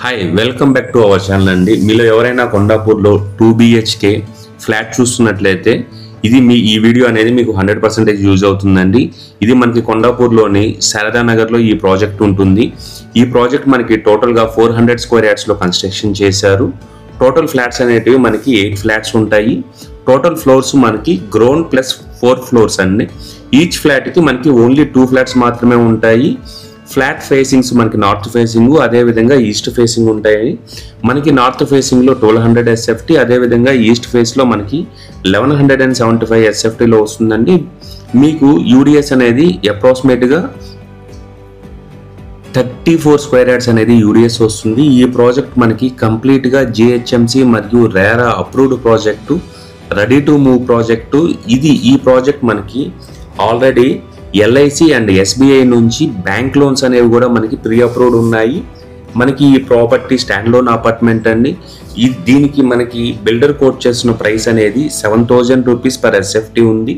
Hi welcome back to our channel అండి. మీలో ఎవరైనా కొండాపూర్లో 2 BHK ఫ్లాట్ చూస్తున్నట్లయితే ఈ వీడియో అనేది మీకు 100% యూజ్ అవుతుందండి. ఇది మనకి కొండాపూర్లోని శారదా నగర్లో ఈ ప్రాజెక్ట్ ఉంటుంది. ఈ ప్రాజెక్ట్ మనకి టోటల్గా 400 స్క్వేర్ యార్డ్స్లో కన్స్ట్రక్షన్ చేశారు. టోటల్ ఫ్లాట్స్ అనేటివి మనకి 8 ఫ్లాట్స్ ఉంటాయి. టోటల్ ఫ్లోర్స్ మనకి గ్రౌండ్ ప్లస్ 4 ఫ్లోర్స్ అండి. ఈచ్ ఫ్లాట్కి మనకి ఓన్లీ 2 ఫ్లాట్స్ మాత్రమే ఉంటాయి. ఫ్లాట్ ఫేసింగ్స్ మనకి నార్త్ ఫేసింగ్ అదేవిధంగా ఈస్ట్ ఫేసింగ్ ఉంటాయి. మనకి నార్త్ ఫేసింగ్లో 1200 SFT, అదేవిధంగా ఈస్ట్ ఫేస్లో మనకి 1175 SFTలో వస్తుందండి. మీకు యూడిఎస్ అనేది అప్రాక్సిమేట్గా 34 స్క్వేర్ యార్డ్స్ అనేది యూడిఎస్ వస్తుంది. ఈ ప్రాజెక్ట్ మనకి కంప్లీట్గా GHMC మరియు RERA approved project, ready to move project. ఈ ప్రాజెక్ట్ మనకి ఆల్రెడీ LIC అండ్ SBI నుంచి బ్యాంక్ లోన్స్ అనేవి కూడా మనకి ప్రీ అప్రూవ్డ్ ఉన్నాయి. మనకి ఈ ప్రాపర్టీ స్టాండ్ లోన్ అపార్ట్మెంట్ అండి. దీనికి మనకి బిల్డర్ కోట్ చేసిన ప్రైస్ అనేది 7000 రూపీస్ పర్ SFT ఉంది.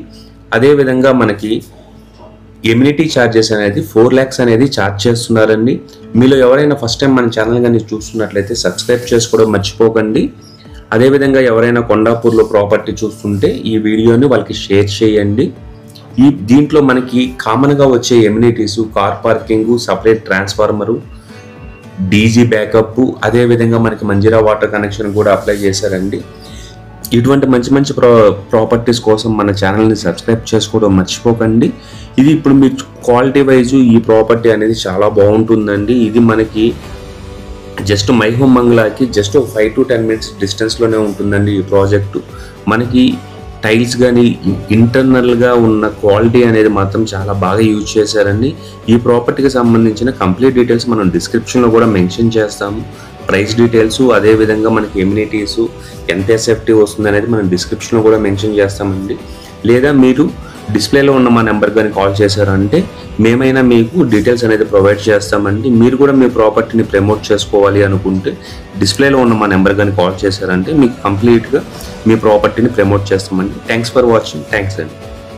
అదేవిధంగా మనకి ఎమ్యూనిటీ ఛార్జెస్ అనేది 4 lakhs అనేది ఛార్జ్ చేస్తున్నారండి. మీలో ఎవరైనా ఫస్ట్ టైం మన ఛానల్ కానీ చూస్తున్నట్లయితే సబ్స్క్రైబ్ చేసుకోవడం మర్చిపోకండి. అదేవిధంగా ఎవరైనా కొండాపూర్లో ప్రాపర్టీ చూస్తుంటే ఈ వీడియోని వాళ్ళకి షేర్ చేయండి. దీంట్లో మనకి కామన్గా వచ్చే amenities car parking, separate transformer, DG backup, అదేవిధంగా మనకి మంజీరా వాటర్ కనెక్షన్ కూడా అప్లై చేశారండి. ఇటువంటి మంచి ప్రాపర్టీస్ కోసం మన ఛానల్ని సబ్స్క్రైబ్ చేసుకోవడం మర్చిపోకండి. ఇది ఇప్పుడు మీ క్వాలిటీ వైజ్ ఈ ప్రాపర్టీ అనేది చాలా బాగుంటుందండి. ఇది మనకి జస్ట్ మైహోమ్ బంగ్లాకి జస్ట్ 5 to 10 minutes డిస్టెన్స్లోనే ఉంటుందండి ఈ ప్రాజెక్టు. మనకి టైల్స్ కానీ ఇంటర్నల్గా ఉన్న క్వాలిటీ అనేది మాత్రం చాలా బాగా యూజ్ చేశారండి. ఈ ప్రాపర్టీకి సంబంధించిన కంప్లీట్ డీటెయిల్స్ మనం డిస్క్రిప్షన్లో కూడా మెన్షన్ చేస్తాము. ప్రైస్ డీటెయిల్స్, అదేవిధంగా మనకి ఎమ్యూనిటీస్ ఎంత SFT వస్తుంది అనేది మనం డిస్క్రిప్షన్లో కూడా మెన్షన్ చేస్తామండి. లేదా మీరు డిస్ప్లేలో ఉన్న మా నెంబర్ కానీ కాల్ చేశారంటే మేమైనా మీకు డీటెయిల్స్ అనేది ప్రొవైడ్ చేస్తామండి. మీరు కూడా మీ ప్రాపర్టీని ప్రమోట్ చేసుకోవాలి అనుకుంటే డిస్ప్లేలో ఉన్న మా నెంబర్ కానీ కాల్ చేశారంటే మీకు కంప్లీట్గా మీ ప్రాపర్టీని ప్రమోట్ చేస్తామండి. Thanks for watching. థ్యాంక్స్ అండి.